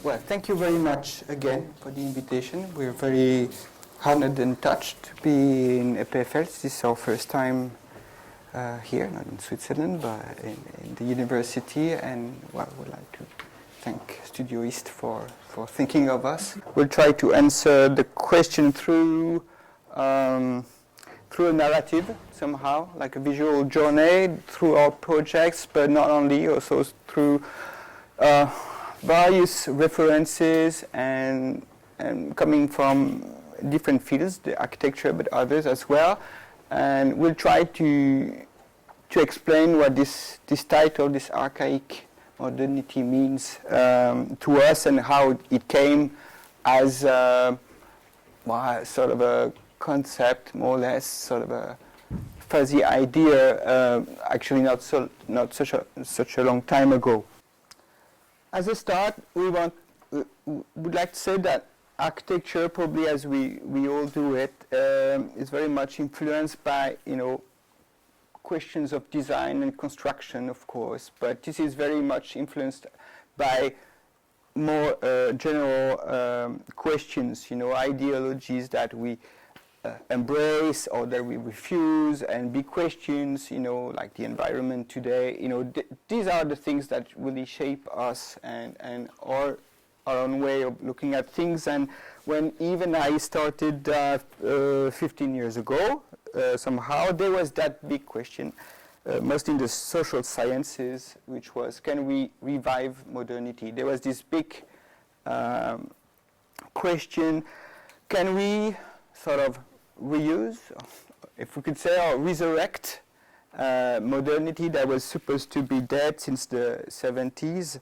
Well, thank you very much again for the invitation. We're very honored and touched to be in EPFL. This is our first time here, not in Switzerland, but in the university. And well, we'd like to thank Studio East for thinking of us. We'll try to answer the question through a narrative somehow, like a visual journey through our projects, but not only, also through various references and coming from different fields, the architecture, but others as well. And we'll try to explain what this title, this Archaic Modernity, means to us, and how it came as sort of a concept, more or less, sort of a fuzzy idea, actually not such a long time ago. As a start, we would like to say that architecture, probably as we all do it, is very much influenced by, questions of design and construction, of course, but this is very much influenced by more general questions, ideologies that we embrace or that we refuse, and big questions, like the environment today. These are the things that really shape us and our own way of looking at things. And when even I started 15 years ago, somehow there was that big question, mostly in the social sciences, which was, can we revive modernity? There was this big question, can we sort of reuse, if we could say, or resurrect modernity that was supposed to be dead since the 70s?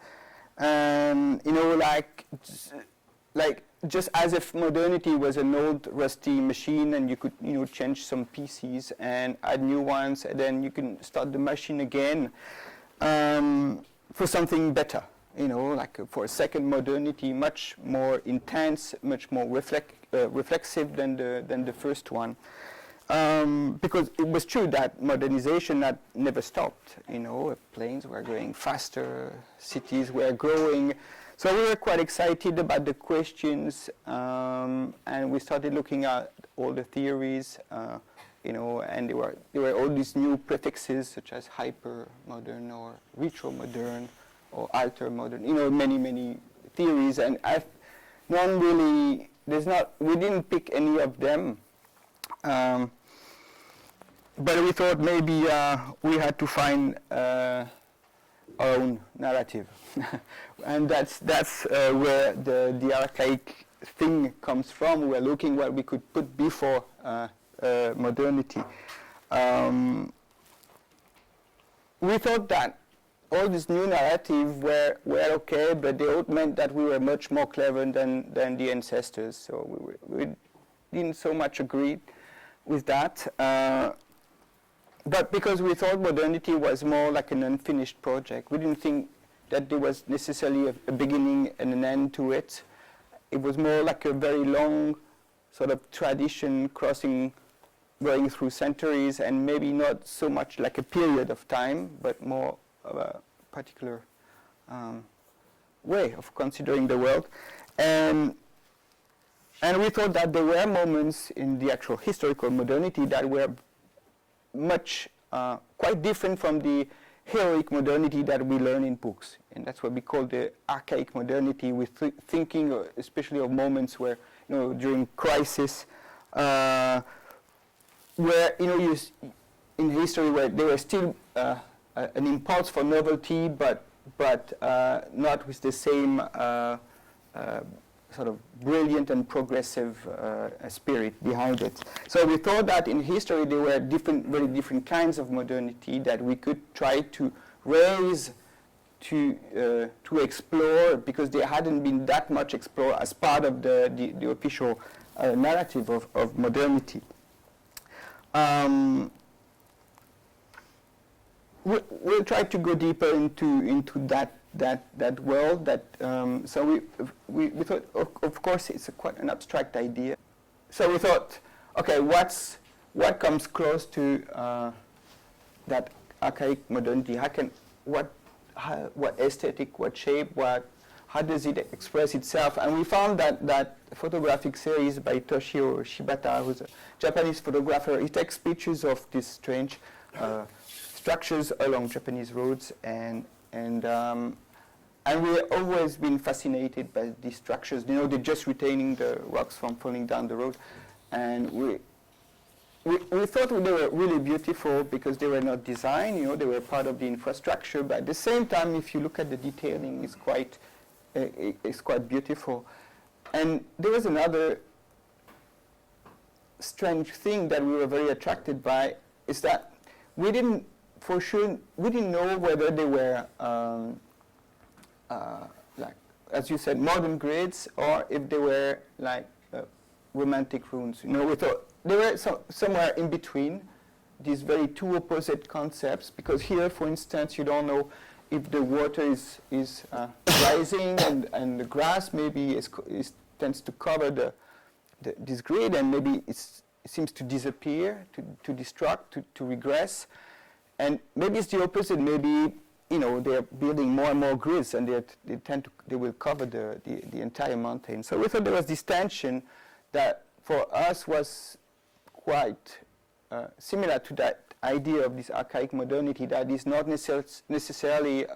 Like just as if modernity was an old rusty machine, and you could change some pieces and add new ones, and then you can start the machine again for something better, like for a second modernity, much more intense, much more reflexive than the first one. Because it was true that modernization had never stopped. Planes were going faster, cities were growing. So we were quite excited about the questions, and we started looking at all the theories, and there were all these new prefixes such as hyper-modern or retro-modern or alter-modern, many theories, and we didn't pick any of them. But we thought maybe we had to find our own narrative. And that's where the archaic thing comes from. We're looking what we could put before modernity. We thought that all these new narratives were okay, but they all meant that we were much more clever than the ancestors. So we didn't so much agree with that. But because we thought modernity was more like an unfinished project, we didn't think that there was necessarily a beginning and an end to it. It was more like a very long sort of tradition going through centuries, and maybe not so much like a period of time, but more of a particular way of considering the world. And we thought that there were moments in the actual historical modernity that were much, quite different from the heroic modernity that we learn in books. And that's what we call the archaic modernity, with thinking especially of moments where, during crisis, where, in history where there was still an impulse for novelty, but not with the same sort of brilliant and progressive spirit behind it. So we thought that in history there were very different kinds of modernity that we could try to raise, to explore, because they hadn't been that much explored as part of the official narrative of modernity. We'll try to go deeper into that world. So we thought, of course, it's quite an abstract idea. So we thought, okay, what comes close to that archaic modernity? what aesthetic, what shape, how does it express itself? And we found that photographic series by Toshio Shibata, who's a Japanese photographer. He takes pictures of these strange structures along Japanese roads, and we've always been fascinated by these structures. You know, they're just retaining the rocks from falling down the road, and we thought they were really beautiful because they were not designed. You know, they were part of the infrastructure. But at the same time, if you look at the detailing, it's quite beautiful. And there was another strange thing that we were very attracted by, is that we didn't know whether they were like, as you said, modern grids, or if they were like romantic ruins. You know, we thought they were somewhere in between these very two opposite concepts, because here, for instance, you don't know if the water is rising and the grass maybe tends to cover this grid, and maybe it seems to disappear, to destruct, to regress. And maybe it's the opposite. Maybe, you know, they're building more and more grids, and they will cover the entire mountain. So we thought there was this tension that for us was quite similar to that idea of this archaic modernity, that is not necessarily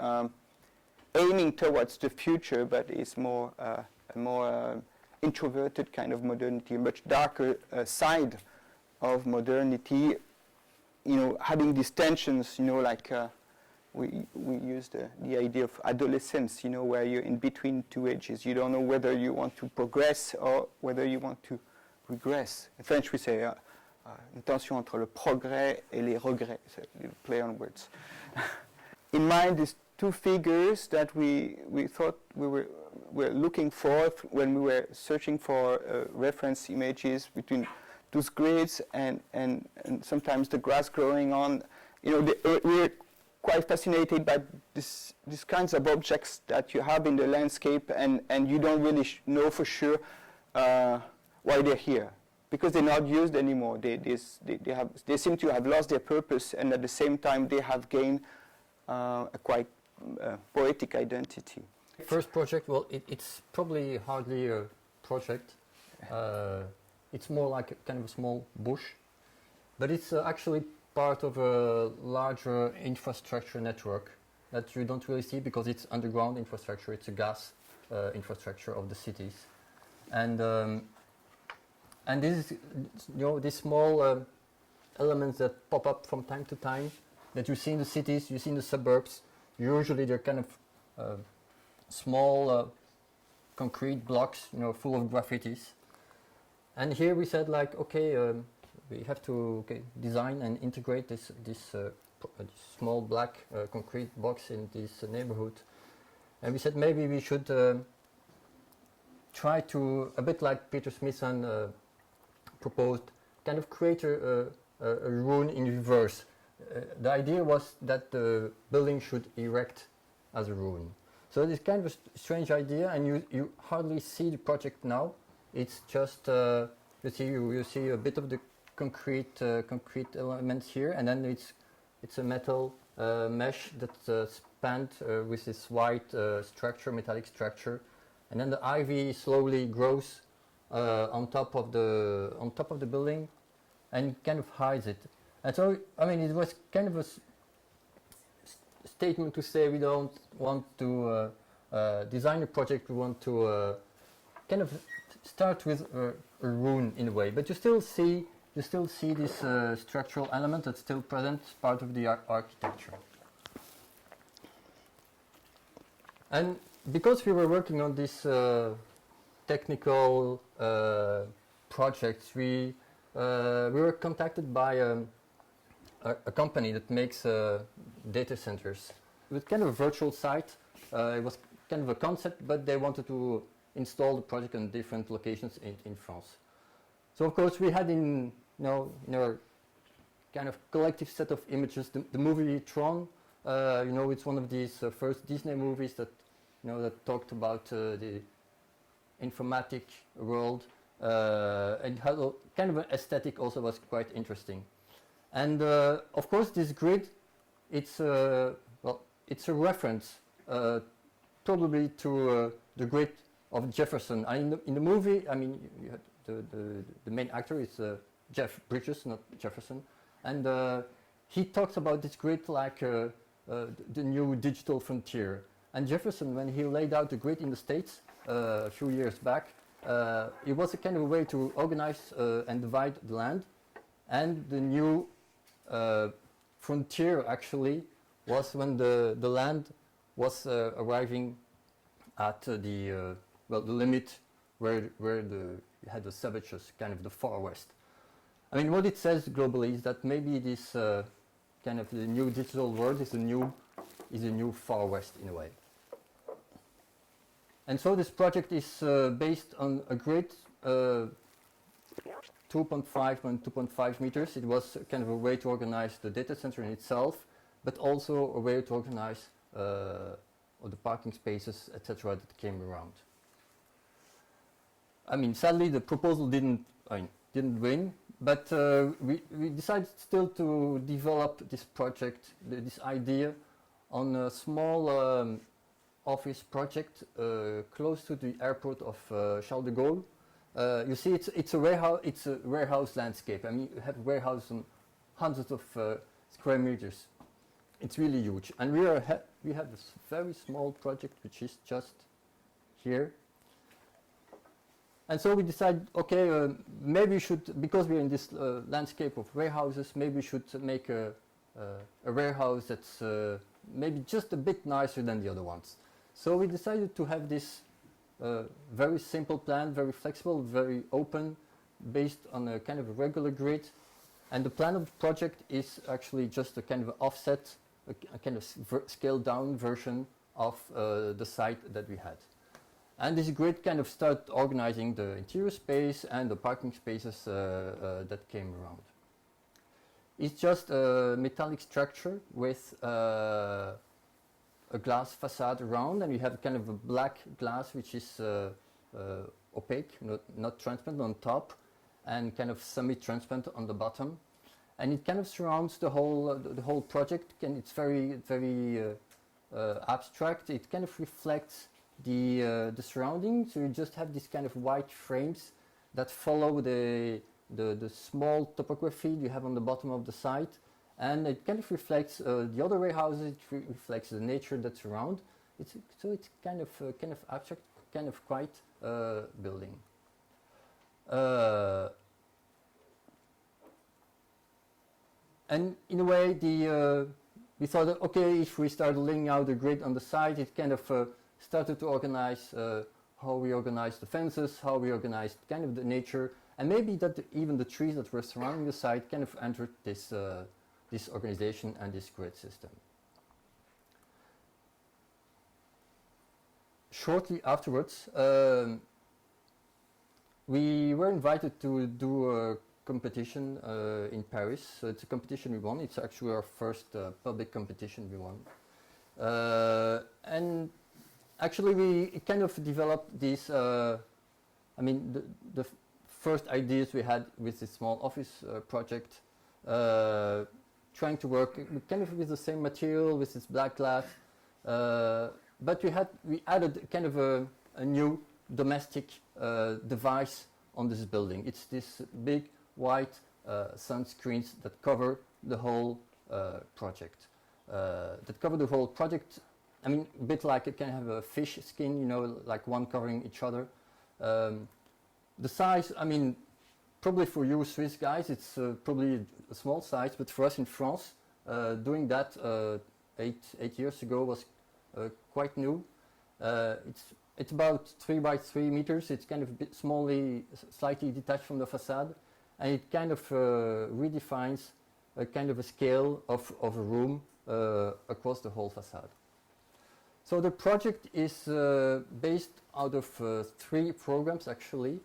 aiming towards the future, but is more a more introverted kind of modernity, a much darker side of modernity. You know, having these tensions. You know, like we use the idea of adolescence. You know, where you're in between two ages. You don't know whether you want to progress or whether you want to regress. In French, we say une tension entre le progrès et les regrets. So play on words. In mind, these two figures that we thought we were looking for when we were searching for reference images between those grids and sometimes the grass growing on. You know, we're quite fascinated by these kinds of objects that you have in the landscape, and you don't really know for sure why they're here, because they're not used anymore. They seem to have lost their purpose, and at the same time they have gained a quite poetic identity. First project, well, it's probably hardly a project. It's more like a kind of a small bush, but it's actually part of a larger infrastructure network that you don't really see because it's underground infrastructure. It's a gas infrastructure of the cities, and this is, you know, these small elements that pop up from time to time that you see in the cities, you see in the suburbs. Usually they're kind of small concrete blocks, you know, full of graffitis. And here we said, like, okay, we have to design and integrate this small black concrete box in this neighborhood. And we said maybe we should try to, a bit like Peter Smithson proposed, kind of create a ruin in reverse. The idea was that the building should erect as a ruin. So it's kind of a strange idea, and you hardly see the project now. It's just you see a bit of the concrete elements here, and then it's a metal mesh that's spanned with this white structure, metallic structure, and then the ivy slowly grows on top of the building, and kind of hides it. And so, I mean, it was kind of a statement to say we don't want to design a project. We want to kind of start with a ruin in a way, but you still see this structural element that's still present, part of the architecture. And because we were working on this technical projects, we were contacted by a company that makes data centers. It was kind of a virtual site. It was kind of a concept, but they wanted to install the project in different locations in France. So of course we had in our kind of collective set of images the movie Tron. It's one of these first Disney movies that that talked about the informatic world, and had a kind of an aesthetic also was quite interesting. And of course this grid, it's a reference probably to the grid of Jefferson. And in the movie, I mean, you had the main actor is Jeff Bridges, not Jefferson, and he talks about this grid like the new digital frontier. And Jefferson, when he laid out the grid in the States a few years back, it was a kind of a way to organize and divide the land. And the new frontier actually was when the land was arriving at the limit where you had the savages, kind of the far west. I mean, what it says globally is that maybe this kind of the new digital world is a new far west in a way. And so this project is based on a grid 2.5 and 2.5 meters. It was kind of a way to organize the data center in itself, but also a way to organize all the parking spaces, etc., that came around. I mean, sadly, the proposal didn't win, but we decided still to develop this project, this idea, on a small office project close to the airport of Charles de Gaulle. You see, it's a warehouse landscape. I mean, you have warehouse on hundreds of square meters. It's really huge, and we have this very small project which is just here. And so we decided, okay, maybe we should, because we're in this landscape of warehouses, maybe we should make a warehouse that's maybe just a bit nicer than the other ones. So we decided to have this very simple plan, very flexible, very open, based on a kind of a regular grid. And the plan of the project is actually just a kind of offset, a kind of scaled down version of the site that we had. And this grid kind of started organizing the interior space and the parking spaces that came around. It's just a metallic structure with a glass facade around, and you have kind of a black glass which is opaque, not transparent on top, and kind of semi-transparent on the bottom. And it kind of surrounds the whole project, and it's very, very abstract. It kind of reflects the surroundings. So you just have this kind of white frames that follow the small topography you have on the bottom of the site, and it kind of reflects the other warehouses. It reflects the nature that's around. So it's kind of abstract, kind of quiet building. And in a way, we thought that, okay, if we start laying out the grid on the side, it kind of started to organize how we organized the fences, how we organized kind of the nature, and maybe that even the trees that were surrounding the site kind of entered this organization and this grid system. Shortly afterwards, we were invited to do a competition in Paris. So it's a competition we won. It's actually our first public competition we won. And actually we kind of developed these, I mean, the first ideas we had with this small office project, trying to work kind of with the same material, with this black glass, but we added kind of a new domestic device on this building. It's this big white sunscreens that cover the whole project. I mean, a bit like it can have a fish skin, you know, like one covering each other. The size, I mean, probably for you Swiss guys, it's probably a small size, but for us in France, doing that 8 years ago was quite new. It's about 3 by 3 meters. It's kind of a bit slightly detached from the facade, and it kind of redefines a kind of a scale of a room across the whole facade. So the project is based out of 3 programs actually.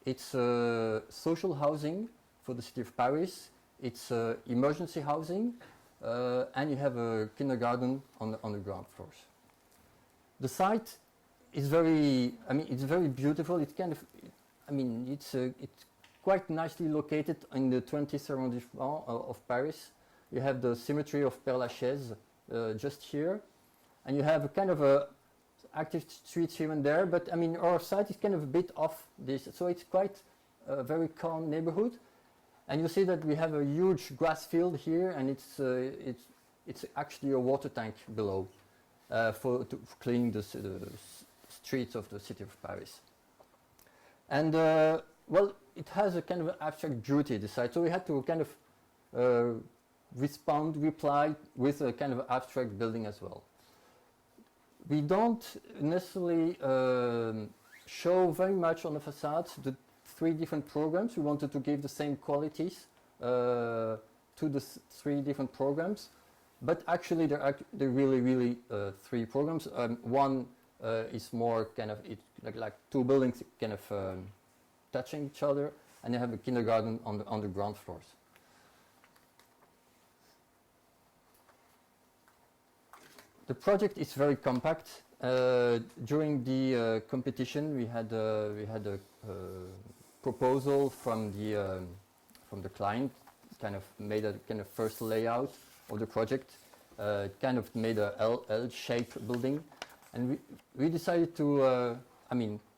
It's social housing for the city of Paris, it's emergency housing, and you have a kindergarten on the ground floors. The site is it's very beautiful. It's kind of, it's quite nicely located in the 20th arrondissement of Paris. You have the cemetery of Père Lachaise just here. and you have a kind of a active streets here and there, but I mean our site is kind of a bit off this, so it's quite a very calm neighborhood. And you see that we have a huge grass field here, and it's actually a water tank below for cleaning the streets of the city of Paris. And well, it has a kind of abstract duty, this site, so we had to kind of reply with a kind of abstract building as well. We don't necessarily show very much on the facades the 3 different programs. We wanted to give the same qualities to the 3 different programs, but actually they're really 3 programs. One is more kind of like 2 buildings kind of touching each other, and you have a kindergarten on the ground floors. The project is very compact. During the competition, we had a proposal from the client, kind of made a kind of first layout of the project, kind of made a L-shaped building, and we decided to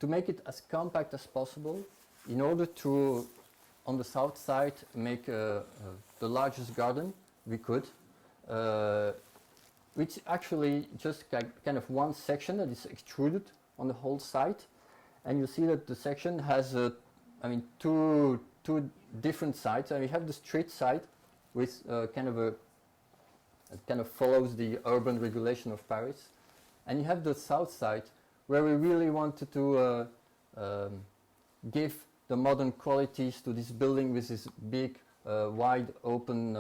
make it as compact as possible in order to, on the south side, make the largest garden we could. Which actually just kind of one section that is extruded on the whole site, and you see that the section has two different sides. And we have the street side with kind of follows the urban regulation of Paris, and you have the south side where we really wanted to give the modern qualities to this building with this big wide open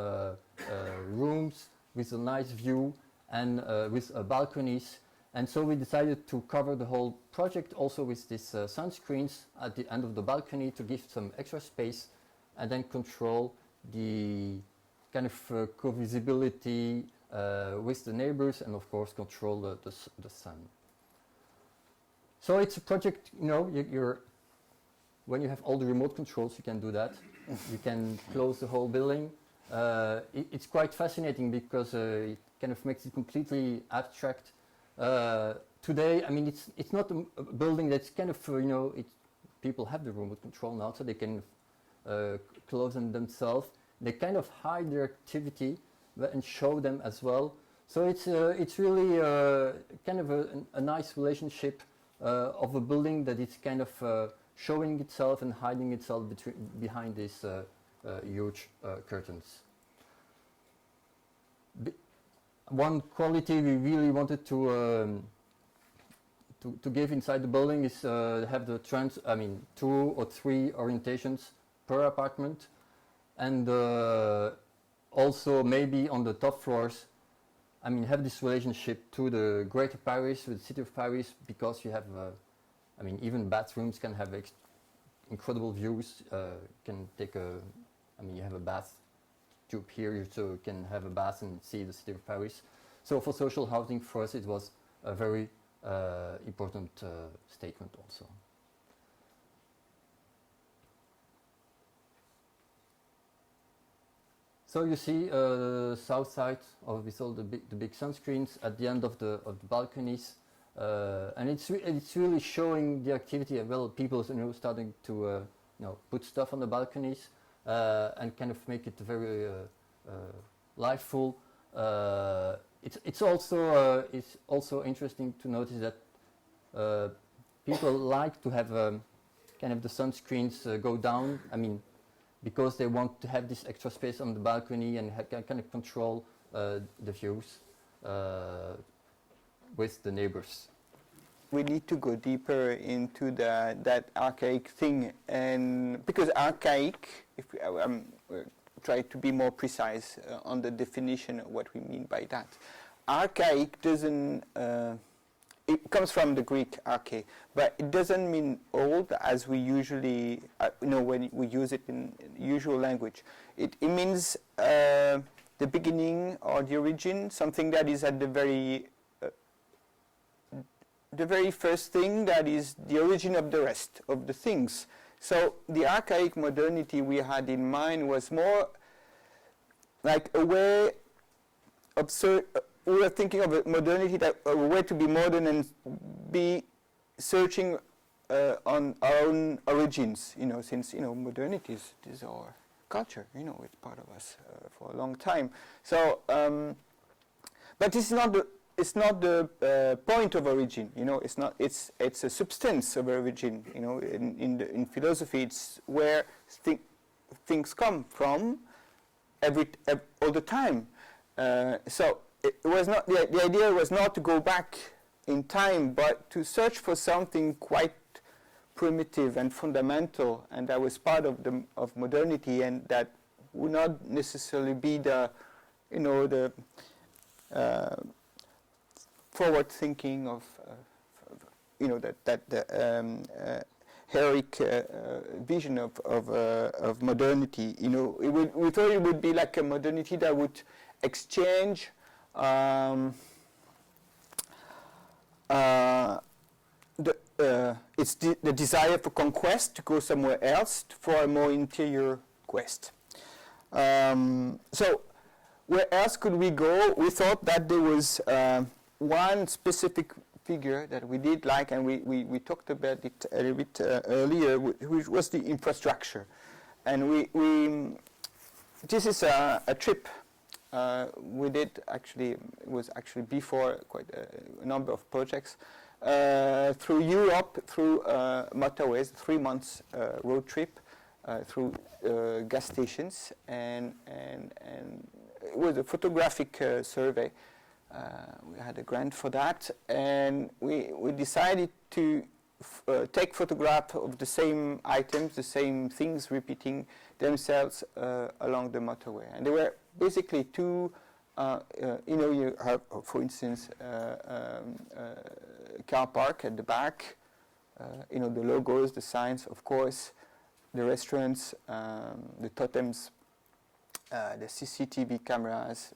rooms with a nice view, and with balconies. And so we decided to cover the whole project also with these sunscreens at the end of the balcony to give some extra space, and then control the kind of co-visibility with the neighbors, and of course control the sun. So it's a project, you know, when you have all the remote controls, you can do that. You can close the whole building. It's quite fascinating because it kind of makes it completely abstract. Today, I mean, it's not a building that's kind of, people have the remote control now, so they can close them themselves. They kind of hide their activity and show them as well. So it's really kind of a nice relationship of a building that is kind of showing itself and hiding itself behind these huge curtains. One quality we really wanted to give inside the building is have the 2 or 3 orientations per apartment, and also maybe on the top floors, have this relationship to the Greater Paris, with the city of Paris, because you have, even bathrooms can have incredible views. Can take you have a bath tube here, so you can have a bath and see the city of Paris. So for social housing, for us, it was a very important statement also. So you see the south side with all the big sunscreens at the end of the balconies, and it's really showing the activity. Well, people starting to put stuff on the balconies. And kind of make it very liveful. It's also interesting to notice that people like to have kind of the sunscreens go down. Because they want to have this extra space on the balcony and kind of control the views with the neighbors. We need to go deeper into that archaic thing, and because archaic, if we try to be more precise on the definition of what we mean by that. Archaic doesn't, it comes from the Greek arche, but it doesn't mean old as we usually, when we use it in usual language. It means the beginning or the origin, something that is at the very first thing, that is the origin of the rest of the things. So the archaic modernity we had in mind was more like a way we were thinking of a modernity, that a way to be modern and be searching on our own origins, since, modernity is our culture, it's part of us for a long time. So, but it's not the point of origin, it's a substance of origin, in philosophy it's where things come from all the time. So it was not, the idea was not to go back in time, but to search for something quite primitive and fundamental, and that was part of modernity, and that would not necessarily be the forward thinking of the heroic vision of modernity. We thought it would be like a modernity that would exchange it's the desire for conquest to go somewhere else for a more interior quest. So where else could we go? We thought that there was one specific figure that we did like, and we talked about it a little bit earlier, which was the infrastructure. And this is a trip we did, actually. It was actually before quite a number of projects through Europe, through motorways, 3 months road trip through gas stations, and it was a photographic survey. We had a grant for that, and we decided to take photographs of the same items, the same things repeating themselves along the motorway. And there were basically two, you have, for instance, car park at the back, the logos, the signs, of course, the restaurants, the totems, the CCTV cameras,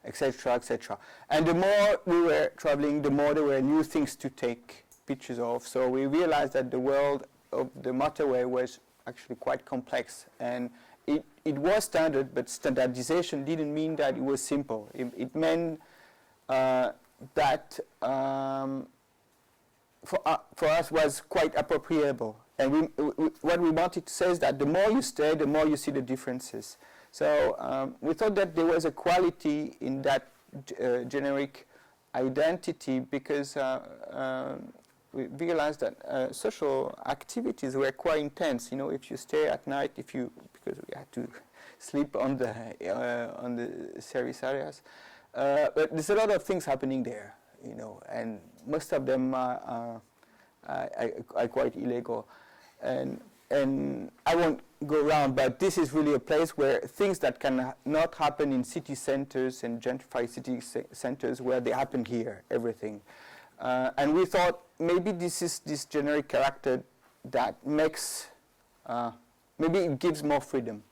etc., etc. And the more we were traveling, the more there were new things to take pictures of. So we realized that the world of the motorway was actually quite complex, and it was standard, but standardization didn't mean that it was simple. It meant that for us was quite appropriable. And what we wanted to say is that the more you stay, the more you see the differences. So we thought that there was a quality in that generic identity, because we realized that social activities were quite intense. If you stay at night, because we had to sleep on the service areas, but there's a lot of things happening there, and most of them are quite illegal. And I won't go around, but this is really a place where things that can not happen in city centers and gentrified city centers, where they happen here, everything. And we thought maybe this is this generic character that makes, maybe it gives more freedom.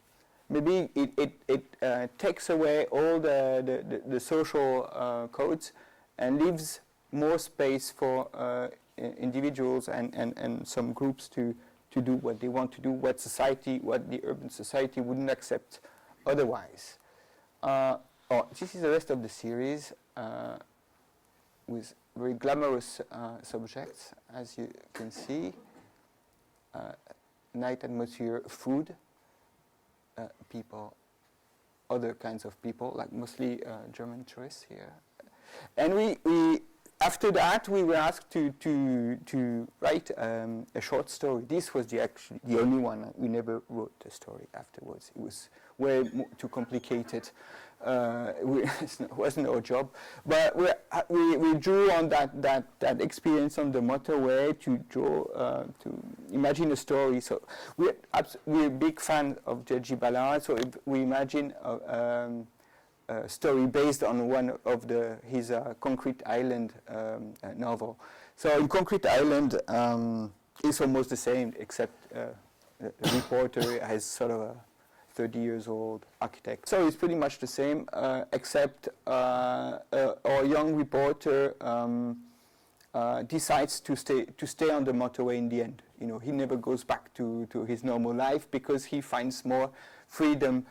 Maybe it takes away all the social codes and leaves more space for individuals and some groups to do what they want to do, what the urban society wouldn't accept otherwise. This is the rest of the series with very glamorous subjects, as you can see. Night atmosphere, food, people, other kinds of people, like mostly German tourists here. And we after that, we were asked to write a short story. This was the only one. We never wrote a story afterwards. It was way too complicated. It wasn't our job. But we drew on that experience on the motorway to draw, to imagine a story. So we're a big fan of J.G. Ballard. So if we imagine story based on one of his Concrete Island novel. So in Concrete Island, it's almost the same, except the reporter has sort of a 30 years old architect. So it's pretty much the same, except our young reporter decides to stay on the motorway in the end. He never goes back to his normal life, because he finds more freedom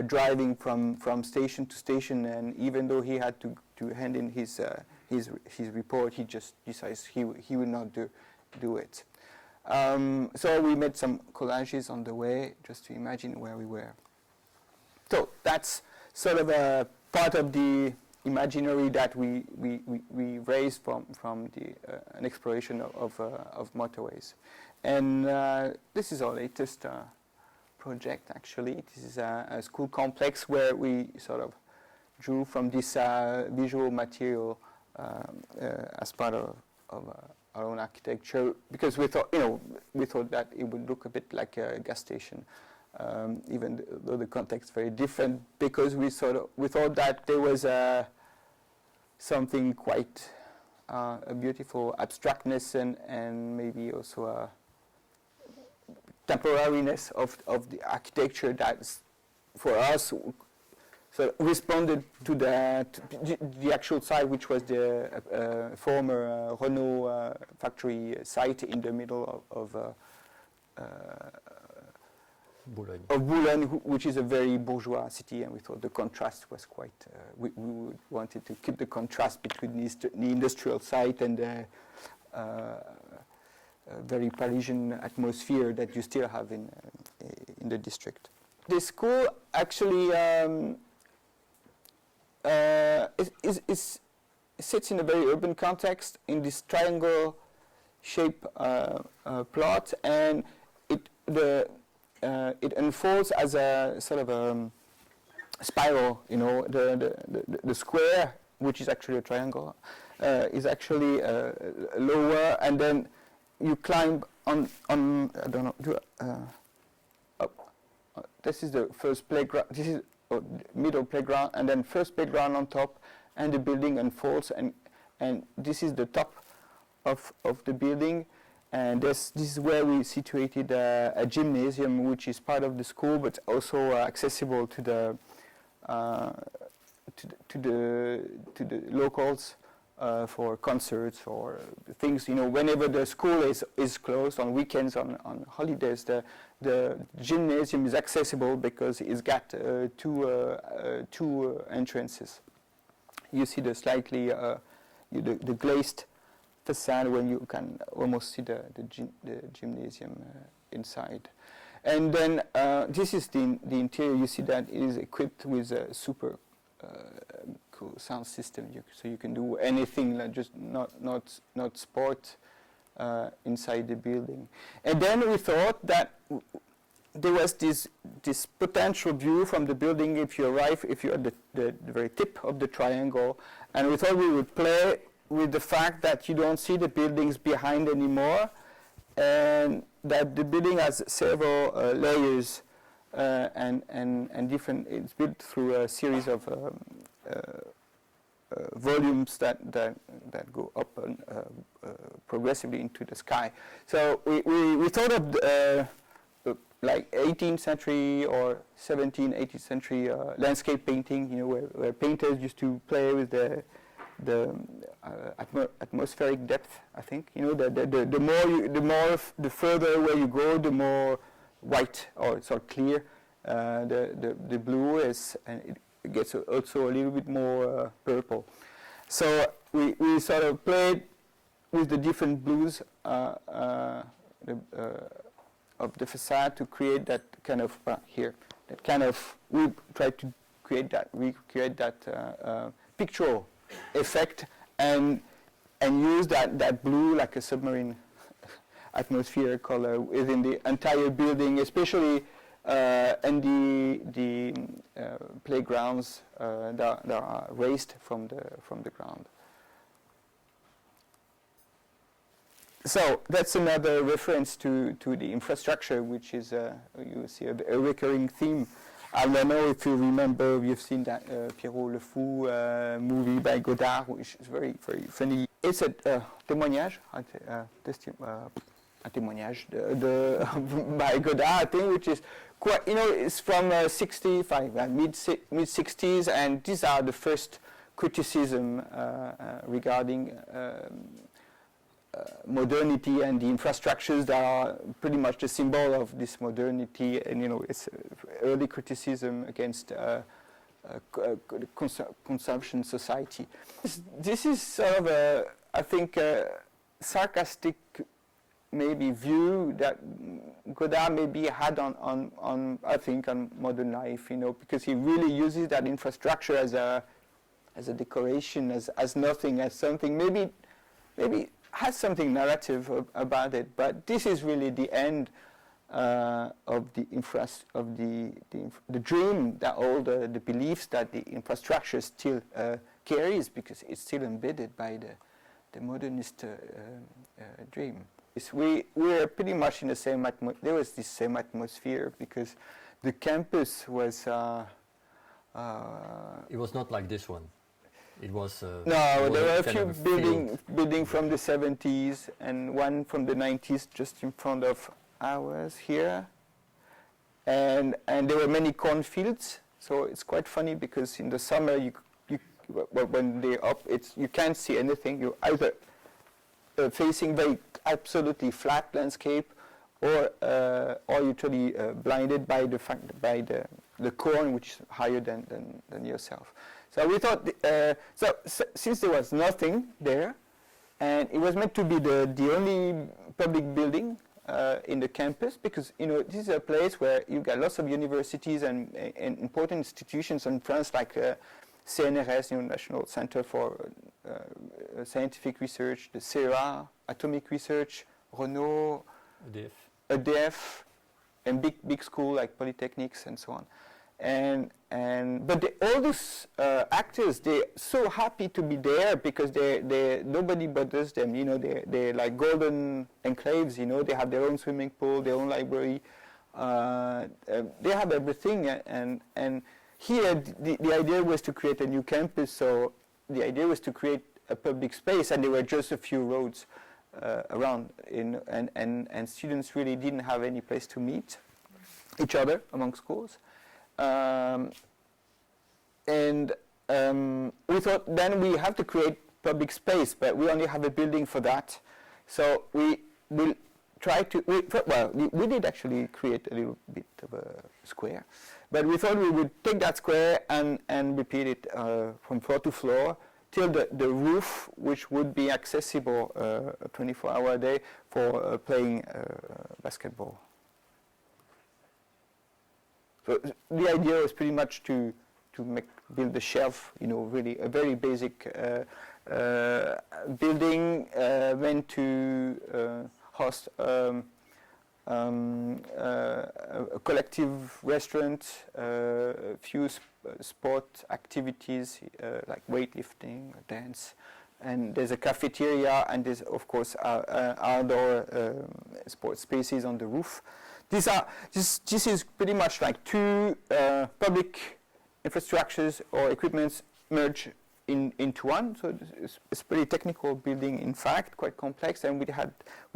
driving from station to station, and even though he had to to hand in his report, he just decides he will not do it. So we made some collages on the way just to imagine where we were. So that's sort of a part of the imaginary that we raised from an exploration of motorways. And this is our latest project, actually. This is a school complex where we sort of drew from this visual material as part of our own architecture, because we thought that it would look a bit like a gas station, even though the context is very different, because we thought that there was something quite a beautiful abstractness and maybe also a temporariness of the architecture that, for us, so responded to the actual site, which was the former Renault factory site in the middle of Boulogne, which is a very bourgeois city, and we thought the contrast was quite. We wanted to keep the contrast between the industrial site and the very Parisian atmosphere that you still have in the district. The school actually sits in a very urban context in this triangle shape plot, and it unfolds as a sort of a spiral. The square, which is actually a triangle, is actually lower, and then you climb on I don't know. Up. This is the first playground. This is middle playground, and then first playground on top, and the building unfolds, and this is the top of the building, and this is where we situated a gymnasium, which is part of the school, but also accessible to the locals for concerts or things. Whenever the school is closed on weekends, on holidays, the gymnasium is accessible because it's got two entrances. You see the slightly the glazed facade when you can almost see the gymnasium inside. And then this is the interior. You see that it is equipped with a super cool sound system, so you can do anything, like just not sport inside the building. And then we thought that there was this potential view from the building if you're at the very tip of the triangle, and we thought we would play with the fact that you don't see the buildings behind anymore, and that the building has several layers and different. It's built through a series of volumes that go up and progressively into the sky. So we thought of like 18th century or 17th, 18th century landscape painting, where painters used to play with the atmospheric depth. I think the further where you go, the more white or sort of clear the blue is, and it gets also a little bit more purple. So we sort of played with the different blues of the facade to create that kind of we tried to recreate that pictorial effect and use that blue like a submarine atmosphere color within the entire building, especially in the playgrounds that are raised from the ground. So that's another reference to the infrastructure, which is you see a recurring theme. I don't know if you remember, you've seen that Pierrot Le Fou movie by Godard, which is very, very funny. It's a témoignage, a témoignage by Godard, I think, which is quite, it's from mid 60s, and these are the first criticism regarding modernity and the infrastructures that are pretty much the symbol of this modernity, and it's early criticism against consumption society. This is sort of a, I think, a sarcastic maybe view that Godard maybe had on I think on modern life, because he really uses that infrastructure as a decoration, as nothing, as something maybe has something narrative about it, but this is really the end of the dream, that all the beliefs that the infrastructure still carries, because it's still embedded by the modernist dream. We were pretty much in the same there was this same atmosphere, because the campus was it was not like this one. It was no, there were a few building from the 70s and one from the 90s just in front of ours here, and there were many cornfields. So it's quite funny, because in the summer when they're up, you can't see anything. You're either facing very absolutely flat landscape, or usually blinded by the corn, which is higher than yourself. So we thought, since there was nothing there, and it was meant to be the only public building in the campus, because this is a place where you got lots of universities and important institutions in France, like CNRS, National Center for Scientific Research, the CERA, Atomic Research, Renault, EDF, and big school like polytechnics and so on. But all those actors, they're so happy to be there, because nobody bothers them. They're like golden enclaves. They have their own swimming pool, their own library. They have everything. And here, the idea was to create a new campus. So the idea was to create a public space, and there were just a few roads around, and students really didn't have any place to meet each other among schools. We thought then we have to create public space, but we only have a building for that. So we will try to, we did actually create a little bit of a square, but we thought we would take that square and repeat it from floor to floor till the roof, which would be accessible 24 hours a day for playing basketball. So the idea was pretty much to build a shelf, really a very basic building meant to host a collective restaurant, a few sport activities like weightlifting, dance, and there's a cafeteria, and there's of course outdoor sport spaces on the roof. This is pretty much like two public infrastructures or equipments merged into one. So it's a pretty technical building, in fact, quite complex, and we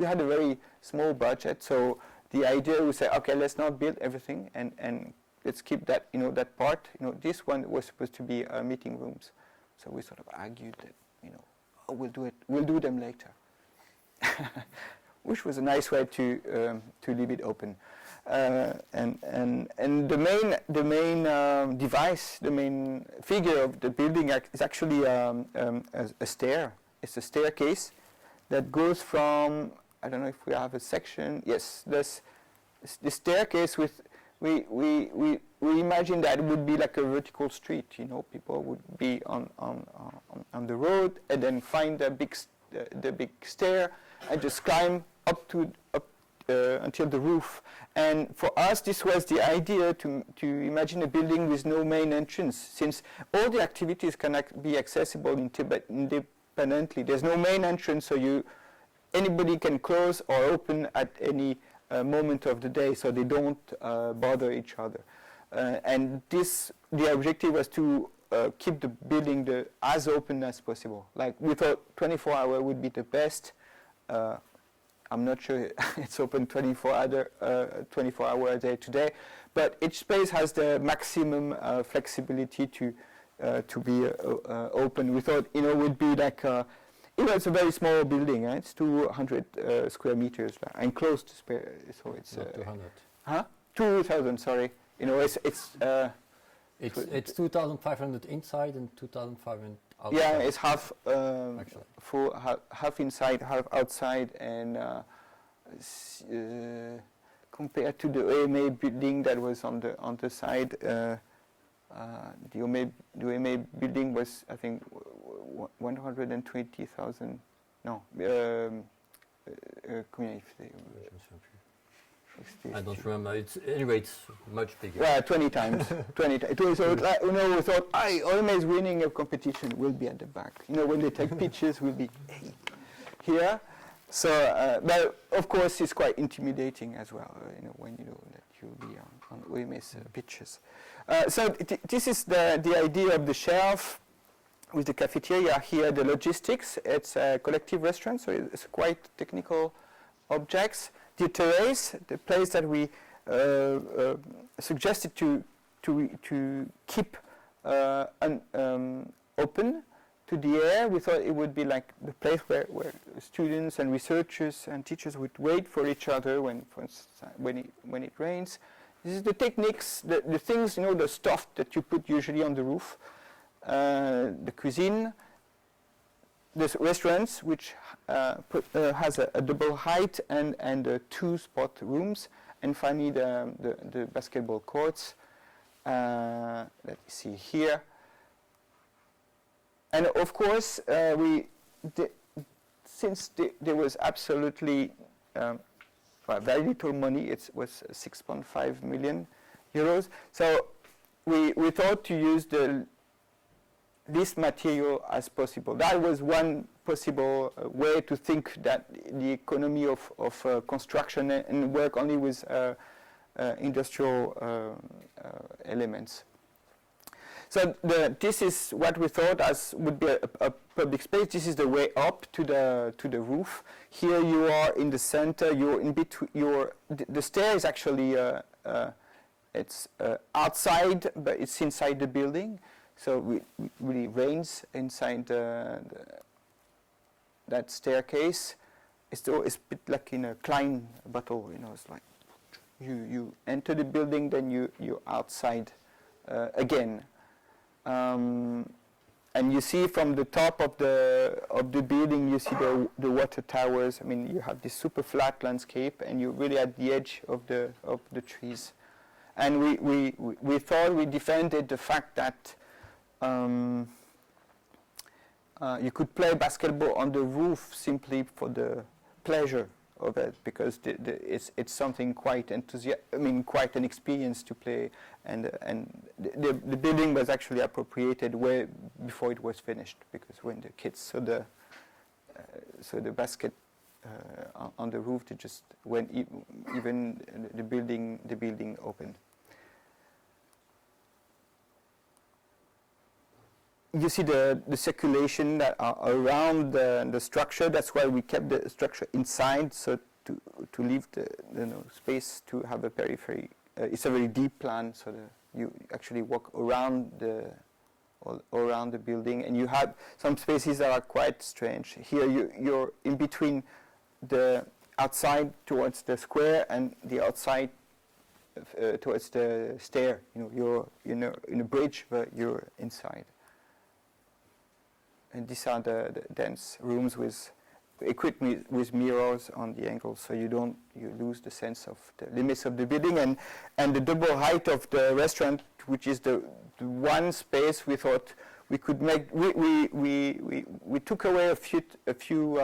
had a very small budget. So the idea was say, okay, let's not build everything, and let's keep that that part. This one was supposed to be meeting rooms. So we sort of argued that oh, we'll do them later. Which was a nice way to leave it open, and the main device, the main figure of the building is actually a stair. It's a staircase that goes from, I don't know if we have a section. Yes, there's the staircase with we imagine that it would be like a vertical street. People would be on the road and then find the big stair and just climb up until the roof. And for us, this was the idea to imagine a building with no main entrance, since all the activities can be accessible independently. There's no main entrance, so anybody can close or open at any moment of the day, so they don't bother each other. And the objective was to keep the building as open as possible. Like we thought 24 hours would be the best. I'm not sure it's open 24 hours a day today, but each space has the maximum flexibility to be open. We thought would be like it's a very small building. It's 200 square meters, enclosed space. So it's not 200. 2,000. Sorry. It's It's 2,500 inside and 2,500 outside. Yeah, it's half actually. full, half inside, half outside, and compared to the OMA building that was on the side, the OMA building was, I think, 120,000. No, I don't remember. Anyway, it's much bigger. Yeah, 20 times. 20 times. It was like, we thought, OMA is winning a competition. We'll be at the back. When they take pictures, we'll be here. So, but of course, it's quite intimidating as well. When you know that you'll be on OMA's pictures. So this is the idea of the shelf with the cafeteria. Here, the logistics. It's a collective restaurant, so it's quite technical objects. The terrace, the place that we suggested to keep open to the air. We thought it would be like the place where students and researchers and teachers would wait for each other when it rains. This is the techniques, the things, the stuff that you put usually on the roof, the cuisine, the restaurants, which has a double height and 2 spot rooms, and finally the basketball courts. Let me see here. And of course, since there was absolutely very little money, it was 6.5 million euros. So we thought to use the least material as possible. That was one possible way to think that the economy of construction and work only with industrial elements. So this is what we thought as would be a public space. This is the way up to the roof. Here you are in the center. You're in between. The stair is actually it's outside, but it's inside the building. So it really rains inside that staircase. It's a bit like in a Klein bottle. It's like you enter the building, then you're outside again. And you see from the top of the building, you see the water towers. I mean, you have this super flat landscape, and you're really at the edge of the trees. And we thought we defended the fact that you could play basketball on the roof simply for the pleasure of it, because it's something quite quite an experience to play, and the building was actually appropriated way before it was finished, because when the kids saw the basket on the roof, they just when even the building opened. You see the circulation that are around the structure. That's why we kept the structure inside, so to leave the space to have a periphery. It's a very deep plan, so you actually walk around around the building, and you have some spaces that are quite strange. Here you're in between the outside towards the square and the outside towards the stair. You're in a bridge, but you're inside. And these are the dense rooms equipped with mirrors on the angles, so you lose the sense of the limits of the building, and the double height of the restaurant, which is the one space we thought we could make. We took away a few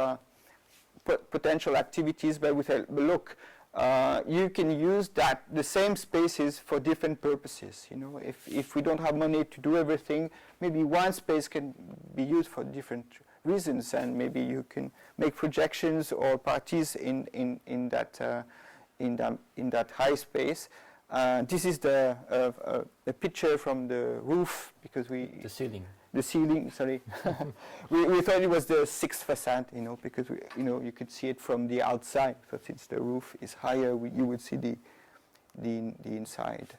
potential activities, but we said, look, you can use the same spaces for different purposes. If we don't have money to do everything, maybe one space can be used for different reasons, and maybe you can make projections or parties in that high space. This is the picture from the roof, because the ceiling, sorry. we thought it was the sixth facade, because you could see it from the outside. So since the roof is higher, you would see the inside.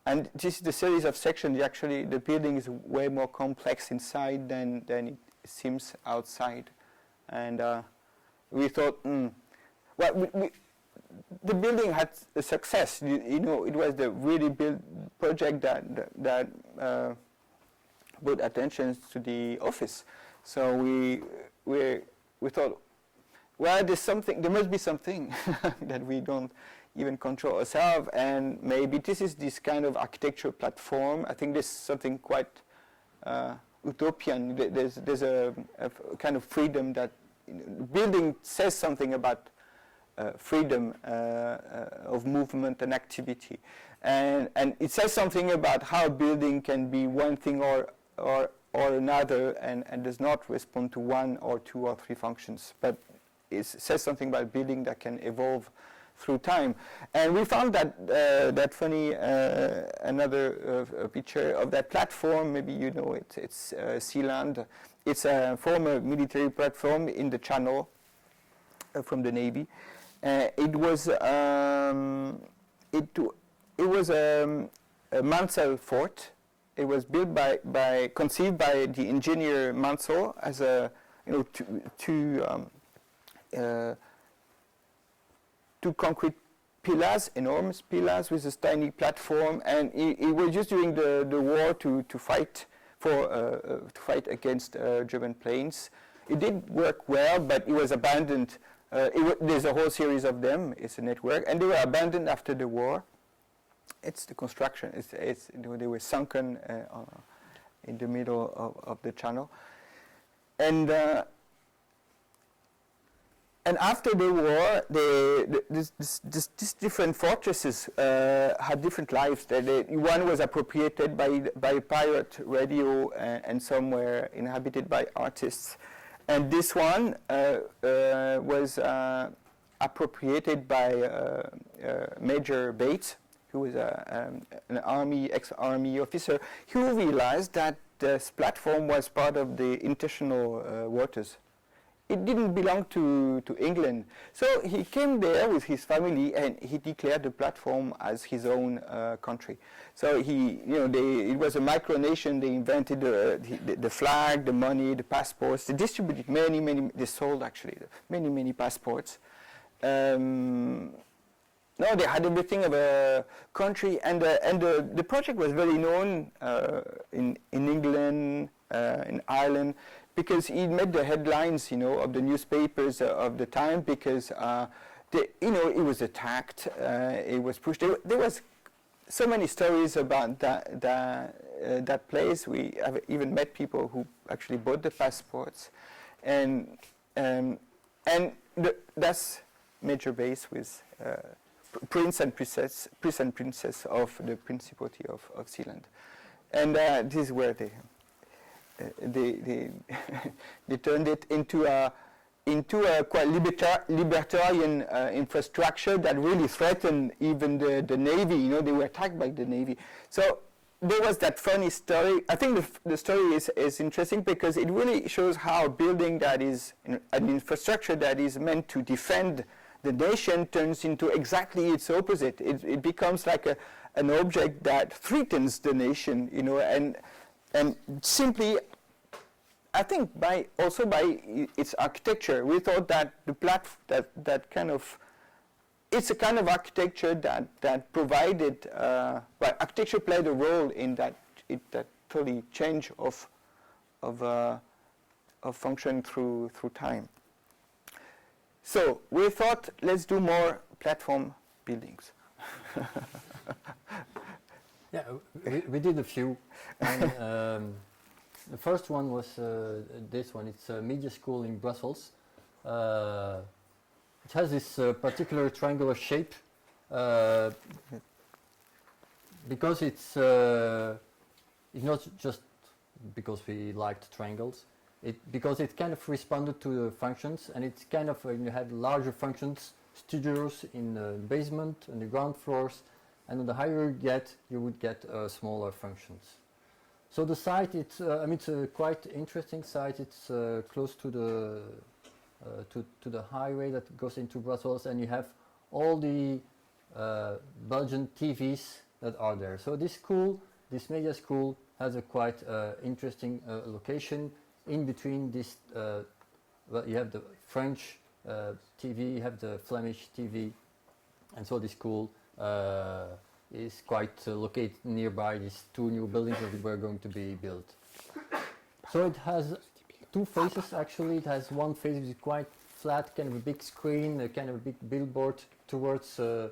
And this is the series of sections. Actually, the building is way more complex inside than it seems outside. And we thought, the building had a success. You know, it was the really build project that put attention to the office. So we thought, well, there must be something that we don't even control ourselves, and maybe this kind of architecture platform. I think this is something quite utopian. There's a kind of freedom that building says something about freedom of movement and activity, and it says something about how building can be one thing or another, and does not respond to one or two or three functions, but it says something about building that can evolve through time. And we found that funny another picture of that platform. Maybe you know it. It's Sealand. It's a former military platform in the Channel from the Navy. It was a Mansell fort. It was built conceived by the engineer Mansell as a two concrete pillars, enormous pillars with a tiny platform, and it was used during the war to fight against German planes. It did work well, but it was abandoned. There's a whole series of them. It's a network, and they were abandoned after the war. It's the construction. They were sunken in the middle of the Channel, and after the war, these different fortresses had different lives. One was appropriated by a pirate radio, and some were inhabited by artists. And this one was appropriated by Major Bates, who was an ex-army officer, who realized that this platform was part of the international waters. It didn't belong to England. So he came there with his family, and he declared the platform as his own country. So it was a micronation. They invented the flag, the money, the passports. They distributed they sold actually many passports. They had everything of a country, and the project was very known in England, in Ireland, because it made the headlines, of the newspapers of the time, because it was attacked, it was pushed. There was so many stories about that place. We have even met people who actually bought the passports, and that's Major Base with prince and princess of the Principality of Sealand, and this is where they turned it into a quite libertarian infrastructure that really threatened even the Navy. They were attacked by the Navy. So there was that funny story. I think the story is interesting because it really shows how a building that is an infrastructure that is meant to defend the nation turns into exactly its opposite. It becomes like an object that threatens the nation, and simply, I think by its architecture, we thought that that kind of, it's a kind of architecture that provided, architecture played a role in that totally change of function through time. So we thought, let's do more platform buildings. Yeah, we did a few. And, the first one was this one. It's a media school in Brussels. It has this particular triangular shape because it's not just because we liked triangles. Because it kind of responded to the functions, and it's kind of you had larger functions, studios in the basement and the ground floors, and on the higher you get, you would get smaller functions. So the site, it's a quite interesting site. It's close to the highway that goes into Brussels, and you have all the Belgian TVs that are there. So this media school, has a quite interesting location. In between this, you have the French TV, you have the Flemish TV, And so this school is quite located nearby these two new buildings that were going to be built. So it has two faces actually. It has one face which is quite flat, kind of a big screen, a kind of a big billboard towards a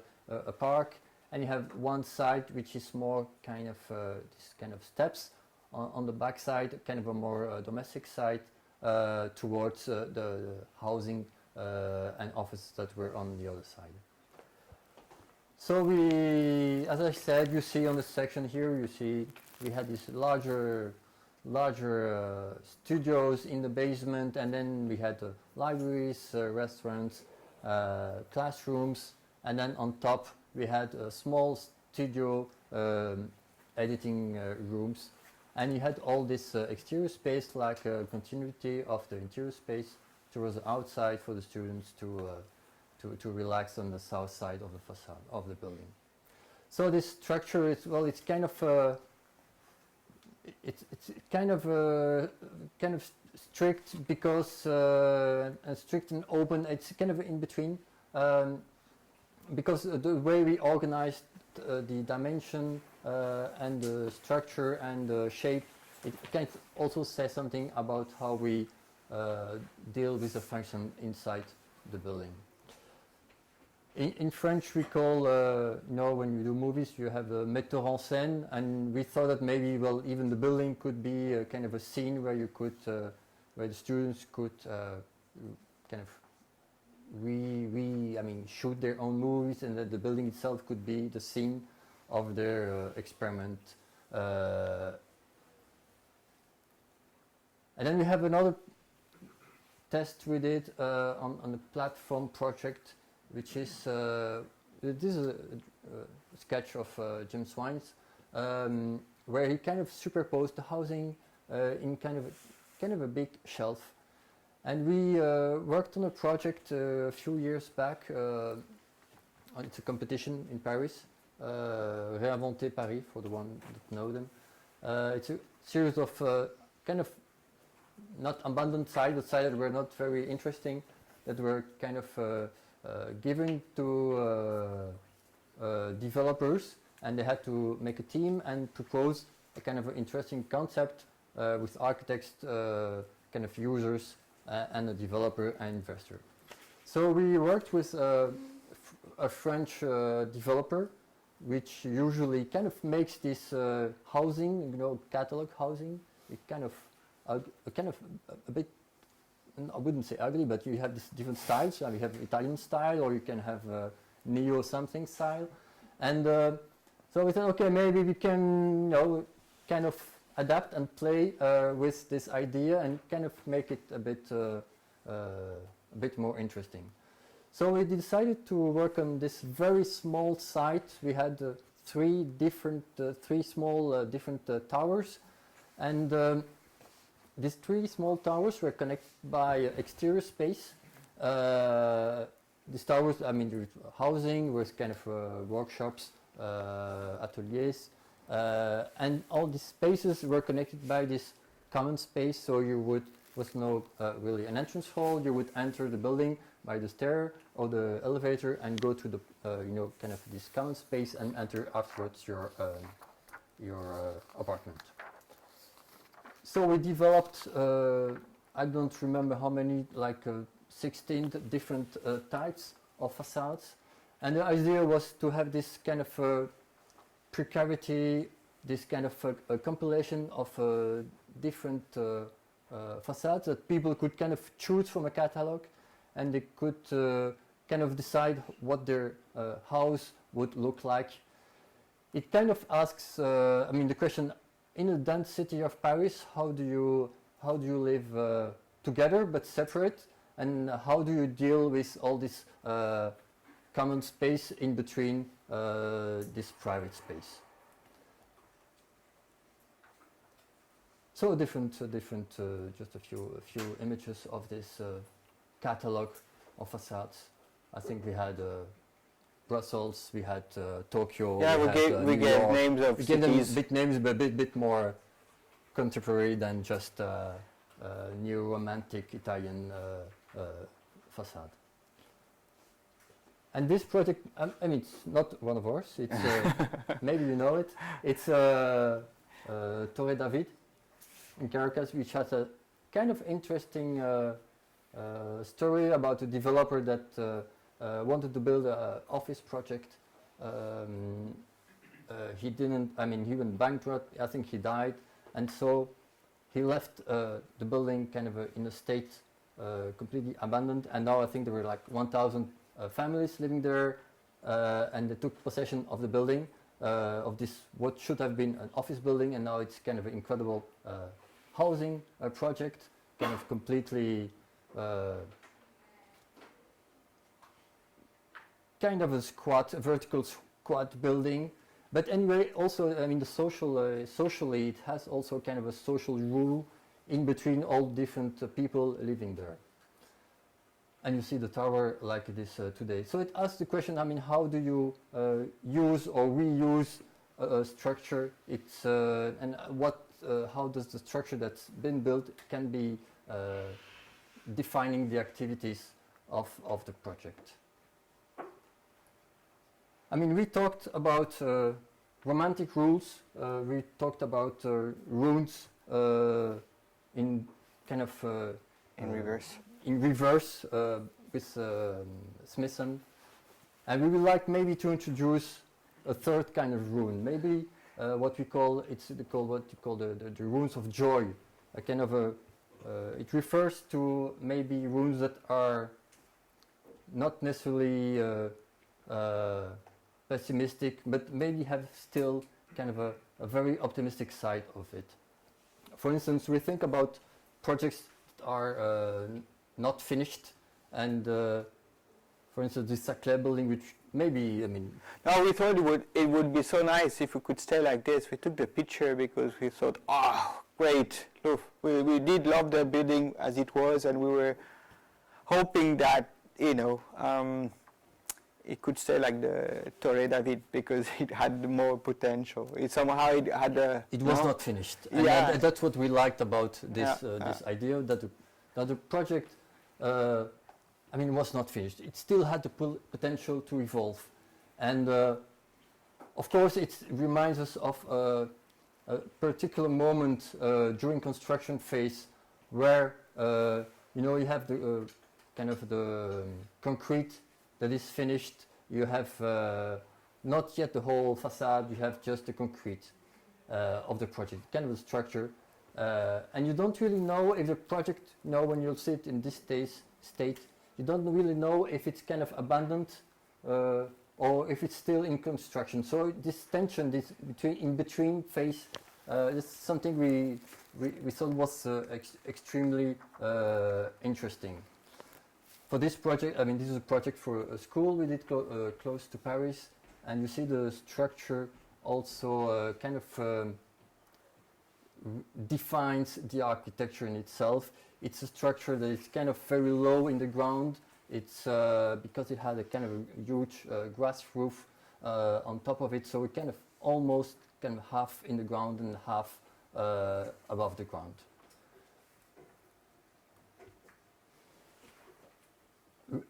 park, and you have one side which is more kind of this kind of steps on the back side, kind of a more domestic side towards the housing and offices that were on the other side. So we, as I said, you see on the section here, you see we had these larger studios in the basement, and then we had libraries, restaurants, classrooms, and then on top we had a small studio editing rooms, and you had all this exterior space, like a continuity of the interior space towards the outside for the students to relax on the south side of the facade of the building. So this structure is, well, it's kind of it's kind of strict because and strict and open. It's kind of in between because the way we organized the dimension and the structure and the shape, it can also say something about how we deal with the function inside the building. In French, we call, you know, when you do movies, you have the metteur en scène, and we thought that maybe, well, even the building could be a kind of a scene where you could, where the students could kind of shoot their own movies, and that the building itself could be the scene of their experiment. And then we have another test we did on the platform project, which is this is a sketch of James Wine's, where he kind of superposed the housing in kind of a big shelf, and we worked on a project a few years back. It's a competition in Paris, Réinventer Paris for the one that know them. It's a series of kind of not abandoned sites, but sites that were not very interesting, that were kind of given to developers, and they had to make a team and propose a kind of an interesting concept with architects, kind of users, and a developer and investor. So we worked with a French developer, which usually kind of makes this housing, you know, catalog housing. It kind of a bit, I wouldn't say ugly, but you have this different styles. You have Italian style, or you can have neo something style, and so we thought, okay, maybe we can, you know, kind of adapt and play with this idea and kind of make it a bit more interesting. So we decided to work on this very small site. We had three small different towers, and these three small towers were connected by exterior space. These towers, I mean, there was housing with kind of workshops, ateliers, and all these spaces were connected by this common space. So you would, was no really an entrance hall. You would enter the building by the stair or the elevator and go to the you know, kind of this common space and enter afterwards your apartment. So we developed, I don't remember how many, like 16 different types of facades, and the idea was to have this kind of precavity, this kind of a compilation of different facades that people could kind of choose from a catalog, and they could kind of decide what their house would look like. It kind of asks, I mean, the question, in a dense city of Paris, how do you live together but separate, and how do you deal with all this common space in between this private space? So just a few images of this catalog of facades. I think we had Brussels, we had Tokyo. Yeah, we gave names of we cities. gave them big names, but a bit more contemporary than just new romantic Italian facade. And this project, I mean, it's not one of ours. It's maybe you know it. It's Torre David in Caracas, which has a kind of interesting story about a developer that wanted to build an office project. He didn't. I mean, he went bankrupt. I think he died, and so he left the building kind of in a state completely abandoned. And now I think there were like 1,000 families living there, and they took possession of the building, of this what should have been an office building, and now it's kind of an incredible housing project, kind of completely kind of a vertical squat building. But anyway, also, I mean, the socially, it has also kind of a social rule in between all different people living there. And you see the tower like this today. So it asks the question, I mean, how do you use or reuse a structure? It's and how does the structure that's been built can be defining the activities of the project? I mean, we talked about romantic rules. We talked about runes in kind of in reverse. In reverse with Smithson, and we would like maybe to introduce a third kind of rune. Maybe what you call the runes of joy. A kind of a it refers to maybe runes that are not necessarily pessimistic, but maybe have still kind of a very optimistic side of it. For instance, we think about projects that are not finished, and for instance, this Saclay building, which maybe, I mean... No, we thought it would be so nice if we could stay like this. We took the picture because we thought, oh, great, look, we did love the building as it was, and we were hoping that, you know, it could stay like the Torre David because it had more potential. It had a... It was not finished. And yeah. That's what we liked about this, this idea, that the project, I mean, was not finished. It still had the potential to evolve. And of course, it reminds us of a particular moment during construction phase where, you know, you have the kind of the concrete that is finished. You have not yet the whole facade, you have just the concrete of the project, kind of a structure. And you don't really know if the project, you know, when you sit in this state, you don't really know if it's kind of abandoned or if it's still in construction. So this tension, this in between phase, is something we thought was extremely interesting. For this project, I mean, this is a project for a school we did close to Paris, and you see the structure also kind of defines the architecture in itself. It's a structure that is kind of very low in the ground. It's because it had a kind of a huge grass roof on top of it, so it kind of almost kind of half in the ground and half above the ground.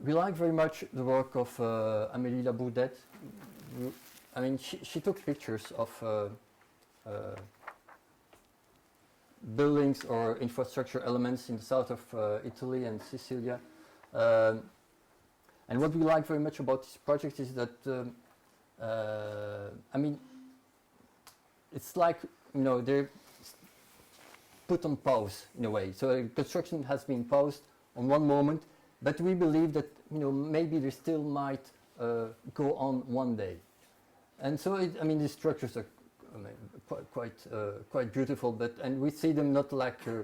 We like very much the work of Amélie Labourdette. I mean, she took pictures of buildings or infrastructure elements in the south of Italy and Sicilia. And what we like very much about this project is that, I mean, it's like, you know, they're put on pause in a way. So construction has been paused on one moment, but we believe that, you know, maybe they still might go on one day. And so, I mean, these structures are quite beautiful, and we see them not like a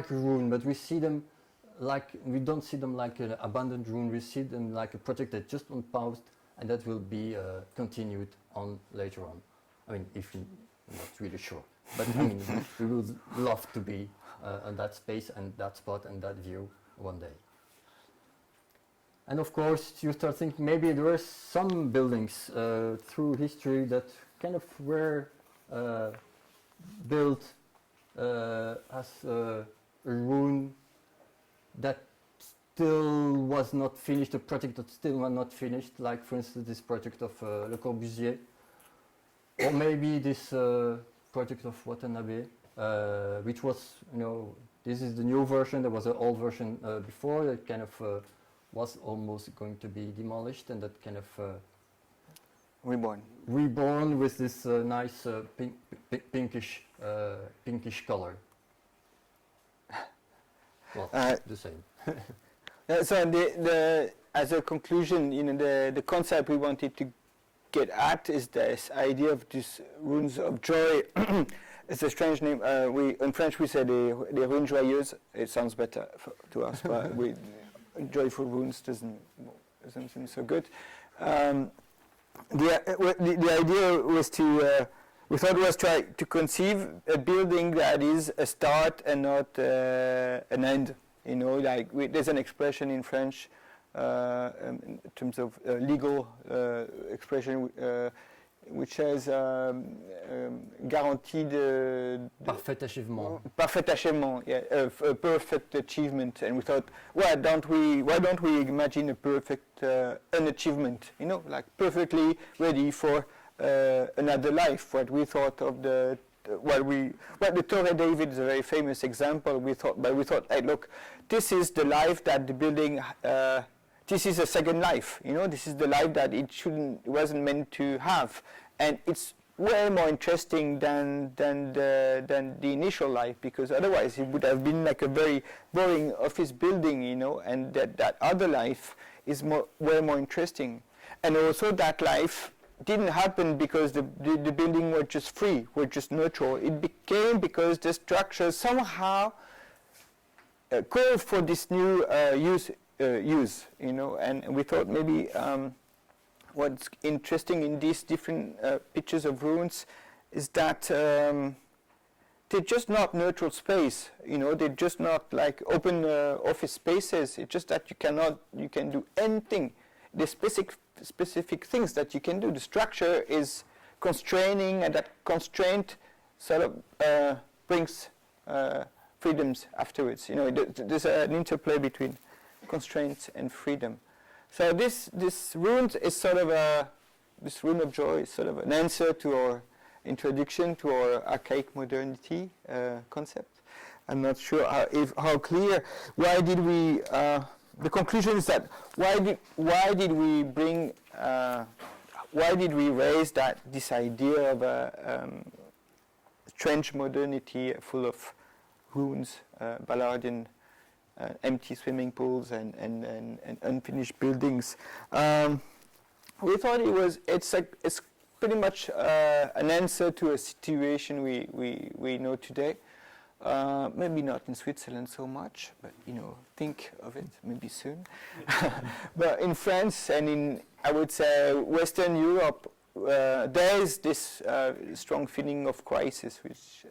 ruin, but we see them like, we don't see them like an abandoned ruin. We see them like a project that just on paused, and that will be continued on later on. I mean, if you're not really sure, but I mean, we would love to be on that space and that spot and that view one day. And of course, you start thinking maybe there were some buildings through history that kind of were built as a ruin that still was not finished, a project that still was not finished, like for instance this project of Le Corbusier, or maybe this project of Watanabe, which was, this is the new version. There was an old version before that kind of was almost going to be demolished, and that kind of reborn with this nice pinkish color. Well, the same. So as a conclusion, the concept we wanted to get at is this idea of these runes of joy. It's a strange name. In French we say les runes joyeuses. It sounds better to us, but joyful runes doesn't seem so good. The idea was we thought was try to conceive a building that is a start and not an end. There's an expression in French in terms of legal expression which says guarantee de parfait achèvement. Parfait achèvement, yeah, a perfect achievement. And we thought, why don't we imagine a perfect an achievement? Like perfectly ready for another life. What we thought of the Torre David is a very famous example. We thought, hey, look, this is the life that the building. This is a second life, this is the life that it wasn't meant to have, and it's way more interesting than the initial life, because otherwise it would have been like a very boring office building, and that other life is way more interesting. And also that life didn't happen because the building were just free, were just neutral. It became because the structure somehow called for this new use, and we thought maybe what's interesting in these different pictures of ruins is that they're just not neutral space, they're just not like open office spaces. It's just that you can do anything. The specific things that you can do. The structure is constraining, and that constraint sort of brings freedoms afterwards. There's an interplay between constraints and freedom. So this rune is sort of this rune of joy is sort of an answer to our introduction to our archaic modernity concept. I'm not sure how clear. Why did we? The conclusion is that why did we raise this idea of a strange modernity full of ruins, Ballardian empty swimming pools and unfinished buildings? We thought it's pretty much an answer to a situation we know today. Maybe not in Switzerland so much, but think of it maybe soon. But in France and in, I would say, Western Europe, there is this strong feeling of crisis, which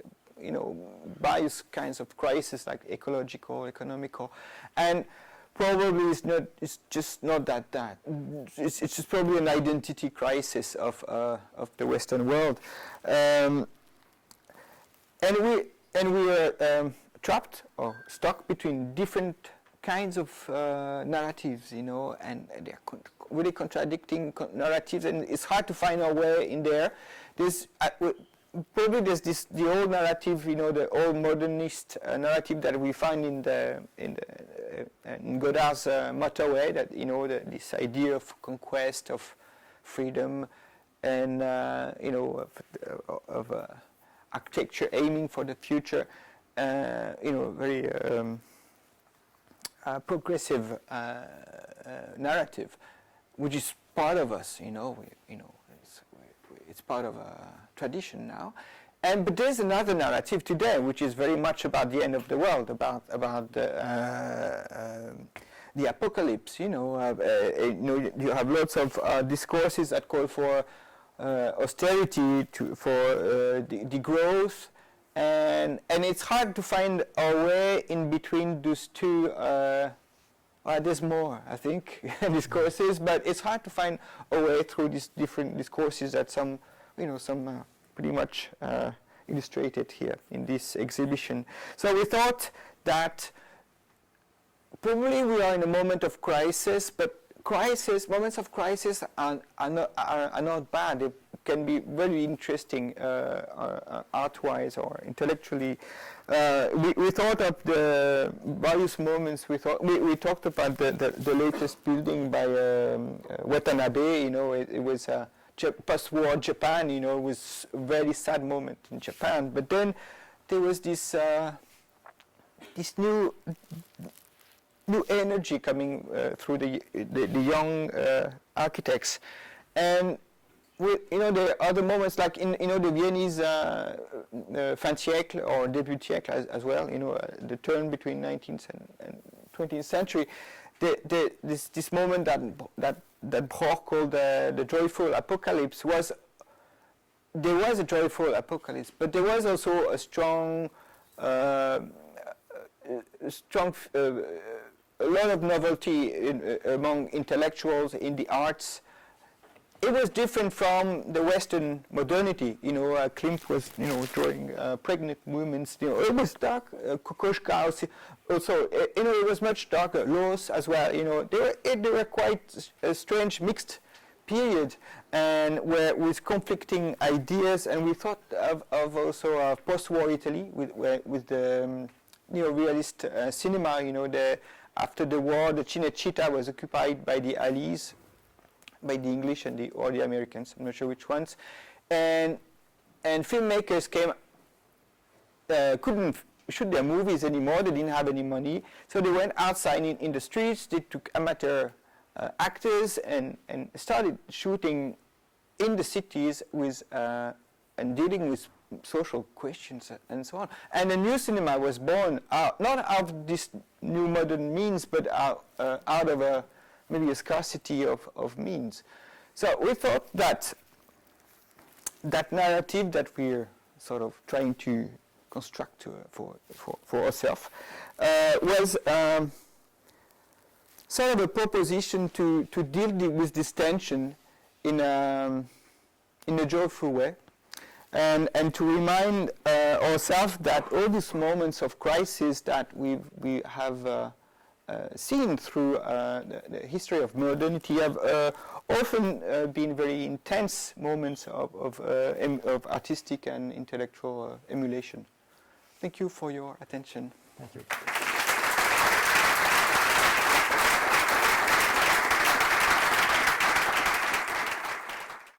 various kinds of crisis, like ecological, economical, and probably it's just not that. It's just probably an identity crisis of the Western world, and we are trapped or stuck between different kinds of narratives, and they're really contradicting narratives, and it's hard to find our way in there. Probably there's the old narrative, the old modernist narrative that we find in Godard's motorway, that this idea of conquest, of freedom, and of architecture aiming for the future, very progressive narrative, which is part of us. It's part of a tradition now, but there's another narrative today, which is very much about the end of the world, about the apocalypse. You have lots of discourses that call for austerity, for degrowth, and it's hard to find our way in between those two. There's more, I think, discourses, but it's hard to find a way through these different discourses that some pretty much illustrated here in this exhibition. So we thought that probably we are in a moment of crisis, but moments of crisis are not bad. They can be very interesting art-wise or intellectually. We thought of the various moments. We talked about the latest building by Watanabe. It was post-war Japan. It was a very sad moment in Japan. But then there was this new energy coming through the young architects, and there are other moments like in the Viennese fin siècle or début siècle as well. The turn between 19th and 20th century. This moment that Prof called the joyful apocalypse there was a joyful apocalypse, but there was also a strong a lot of novelty among intellectuals in the arts. It was different from the Western modernity. Klimt was, drawing pregnant women. It was dark. Kokoschka also. It was much darker. Loos as well. They were quite a strange mixed period, and with conflicting ideas. And we thought of also of post-war Italy with the realist cinema. After the war, the Cinecittà was occupied by the Allies, by the English or the Americans. I'm not sure which ones, and filmmakers couldn't shoot their movies anymore. They didn't have any money, so they went outside in the streets. They took amateur actors and started shooting in the cities and dealing with social questions and so on. And a new cinema was born out, not out of this new modern means, but out of maybe a scarcity of means. So we thought that narrative that we're sort of trying to construct for ourselves was sort of a proposition to deal with this tension in a joyful way. And to remind ourselves that all these moments of crisis that we have seen through the history of modernity have often been very intense moments of artistic and intellectual emulation. Thank you for your attention. Thank you.